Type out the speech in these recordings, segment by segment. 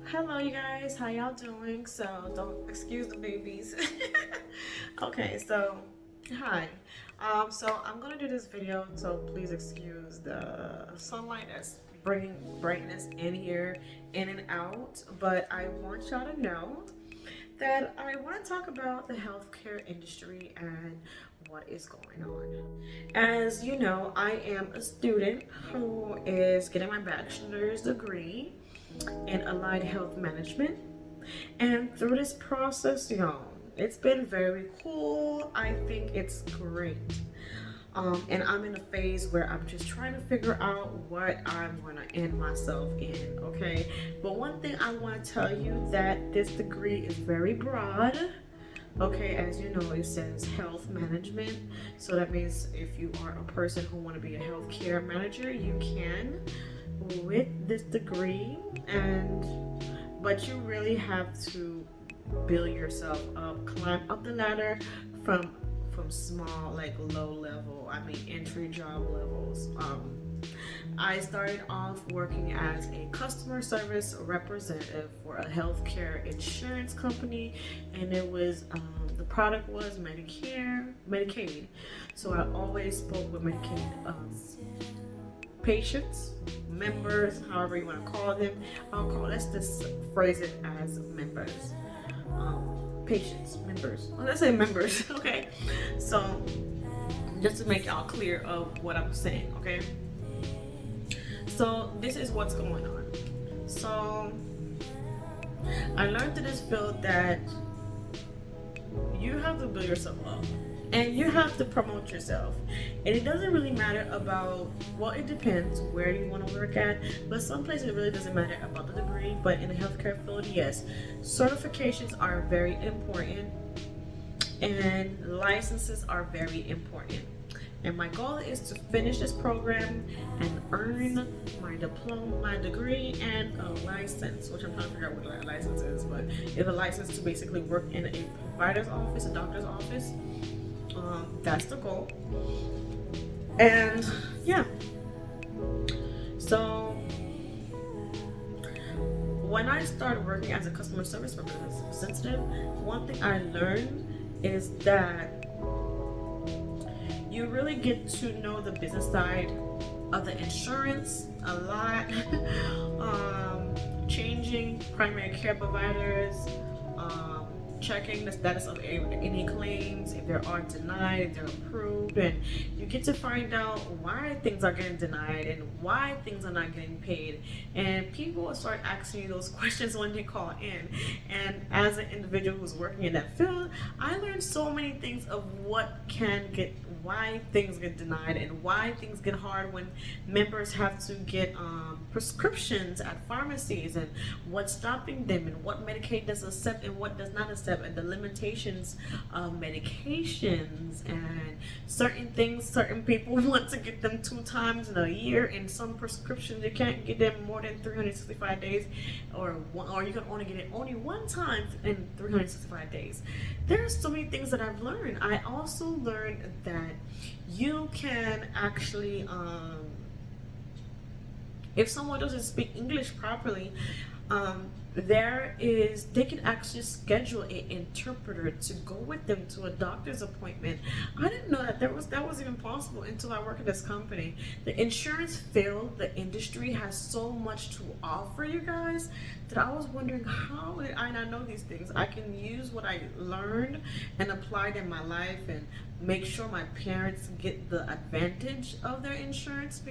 Hello, you guys. How y'all doing? So don't excuse the babies. Okay, so hi. So I'm gonna do this video. So please excuse the sunlight that's bringing brightness in here, in and out. But I want y'all to know that I want to talk about the healthcare industry and what is going on. As you know, I am a student who is getting my bachelor's degree in allied health management. And through this process, y'all, it's been very cool. I think it's great. And I'm in a phase where I'm just trying to figure out what I'm going to end myself in, okay? But one thing I want to tell you that this degree is very broad. Okay, as you know, it says health management. So that means if you are a person who want to be a healthcare manager, you can with this degree. But you really have to build yourself up, climb up the ladder from small, like low level, I mean entry job levels. I started off working as a customer service representative for a healthcare insurance company, and it was the product was Medicaid. So I always spoke with Medicaid patients, members, however you want to call them. Let's just phrase it as members. Patients, members. Well, let's say members, okay? So, just to make y'all clear of what I'm saying, okay? So, this is what's going on. So, I learned in this field that you have to build yourself up and you have to promote yourself, and it doesn't really matter about, well, it depends where you want to work at, but some places it really doesn't matter about the degree. But in the healthcare field, yes, certifications are very important and licenses are very important. And my goal is to finish this program and earn my diploma, my degree, and a license, which I'm trying to figure out what that license is, but it's a license to basically work in a provider's office, a doctor's office. That's the goal. And yeah, so when I started working as a customer service representative, one thing I learned is that you really get to know the business side of the insurance a lot. Changing primary care providers, checking the status of any claims, if they are denied, if they're approved, and you get to find out why things are getting denied and why things are not getting paid. And people will start asking you those questions when they call in. And as an individual who's working in that field, I learned so many things of why things get denied and why things get hard when members have to get prescriptions at pharmacies, and what's stopping them, and what Medicaid does accept and what does not accept, and the limitations of medications, and certain things certain people want to get them 2 times in a year, and some prescriptions you can't get them more than 365 days, or you can only get it only 1 time in 365 days. There's so many things that I've learned. I also learned that you can actually if someone doesn't speak English properly, they can actually schedule an interpreter to go with them to a doctor's appointment. I didn't know that that was even possible until I worked at this company. The insurance field, the industry has so much to offer you guys that I was wondering, how did I not know these things? I can use what I learned and apply it in my life and make sure my parents get the advantage of their insurance,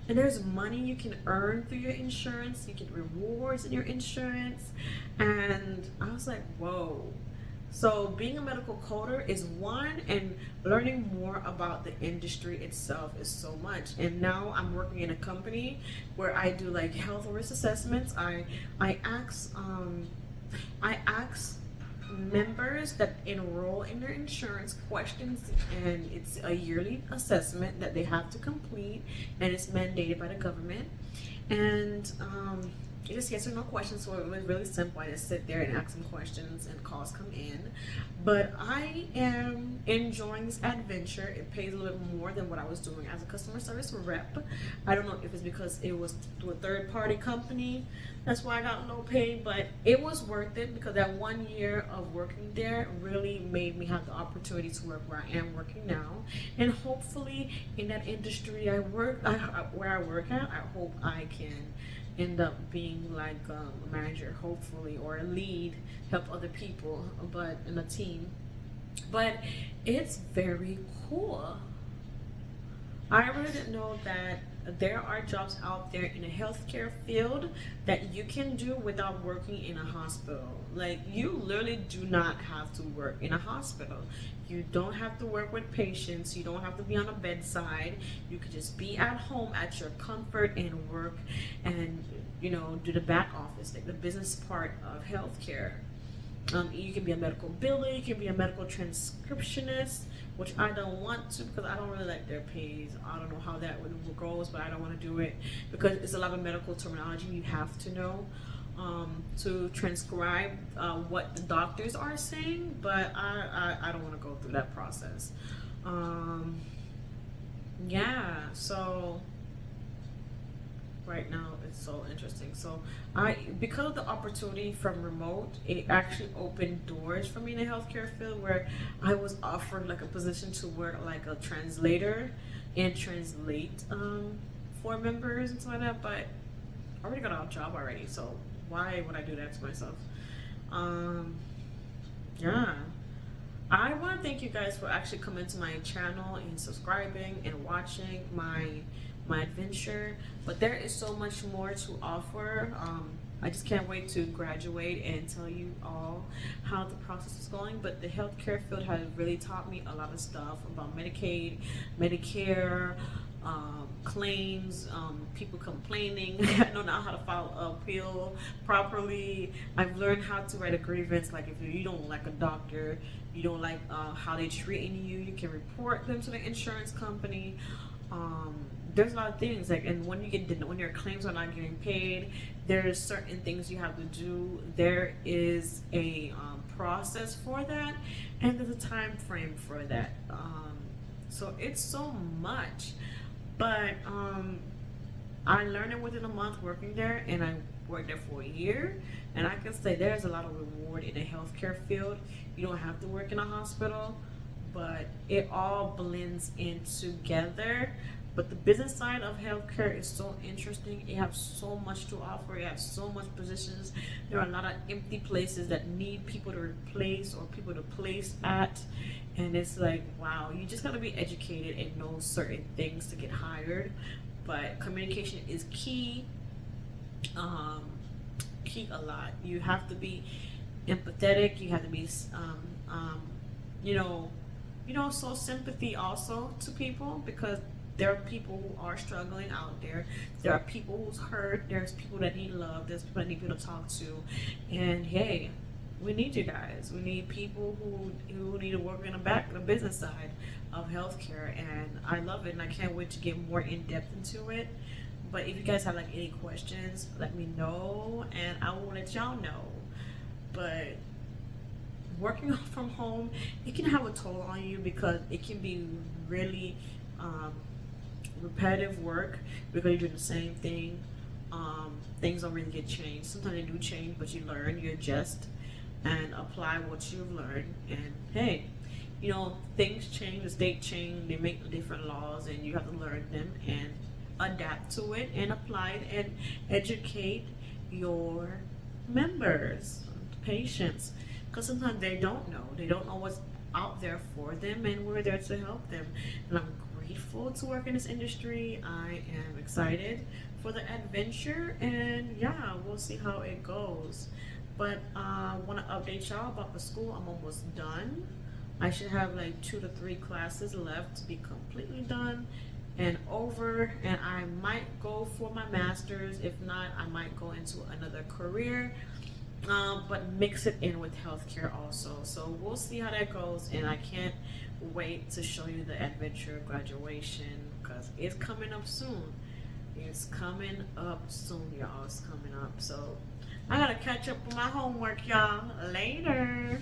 and there's money you can earn through your insurance. You get rewards in your insurance. And I was like, whoa. So being a medical coder is one, and learning more about the industry itself is so much. And now I'm working in a company where I do like health risk assessments. I ask members that enroll in their insurance questions, and it's a yearly assessment that they have to complete, and it's mandated by the government. And It's just yes or no questions, so it was really simple. I just sit there and ask some questions, and calls come in. But I am enjoying this adventure. It pays a little bit more than what I was doing as a customer service rep. I don't know if it's because it was through a third party company. That's why I got low pay, but it was worth it because that 1 year of working there really made me have the opportunity to work where I am working now. And hopefully, in that industry where I work at, I hope I can end up being like a manager, hopefully, or a lead, help other people, but in a team. But it's very cool. I really didn't know that there are jobs out there in the healthcare field that you can do without working in a hospital. Like, you literally do not have to work in a hospital. You don't have to work with patients. You don't have to be on a bedside. You could just be at home at your comfort and work and, do the back office, like the business part of healthcare. You can be a medical biller, you can be a medical transcriptionist, which I don't want to because I don't really like their pays. I don't know how that goes, but I don't want to do it because it's a lot of medical terminology you have to know to transcribe what the doctors are saying, but I don't want to go through that process. Yeah, so right now it's so interesting. So I because of the opportunity from remote, it actually opened doors for me in the healthcare field where I was offered like a position to work like a translator and translate for members and stuff like that, but I already got a job already, so why would I do that to myself? um yeah, I want to thank you guys for actually coming to my channel and subscribing and watching my adventure. But there is so much more to offer. I just can't wait to graduate and tell you all how the process is going. But the healthcare field has really taught me a lot of stuff about Medicaid, Medicare, claims, people complaining. I know now how to file an appeal properly. I've learned how to write a grievance. Like if you don't like a doctor, you don't like how they treating you, you can report them to the insurance company. There's a lot of things like, and when when your claims are not getting paid, there's certain things you have to do. There is a process for that, and there's a time frame for that. So it's so much, but I learned it within a month working there, and I worked there for a year, and I can say there's a lot of reward in the healthcare field. You don't have to work in a hospital, but it all blends in together. But the business side of healthcare is so interesting. You have so much to offer. You have so much positions. There are a lot of empty places that need people to replace or people to place at. And it's like, wow, you just gotta be educated and know certain things to get hired. But communication is key. Key a lot. You have to be empathetic. You have to be, you know, show sympathy also to people because there are people who are struggling out there. There are people who's hurt. There's people that need love. There's people that need people to talk to. And hey, we need you guys. We need people who need to work in the business side of healthcare. And I love it, and I can't wait to get more in depth into it. But if you guys have like any questions, let me know, and I will let y'all know. But working from home, it can have a toll on you because it can be really repetitive work because you're doing the same thing. Things don't really get changed. Sometimes they do change, but you learn, you adjust, and apply what you've learned. And hey, things change, the state change, they make different laws, and you have to learn them and adapt to it and apply it and educate your members, patients, because sometimes they don't know what's out there for them, and we're there to help them. And I'm grateful to work in this industry. I am excited for the adventure, and yeah, we'll see how it goes. But I want to update y'all about the school. I'm almost done. I should have like 2 to 3 classes left to be completely done and over, and I might go for my master's. If not, I might go into another career, but mix it in with healthcare also. So we'll see how that goes, and I can't wait to show you the adventure graduation because it's coming up soon. is coming up soon, y'all. It's coming up. So I gotta catch up with my homework, y'all. Later.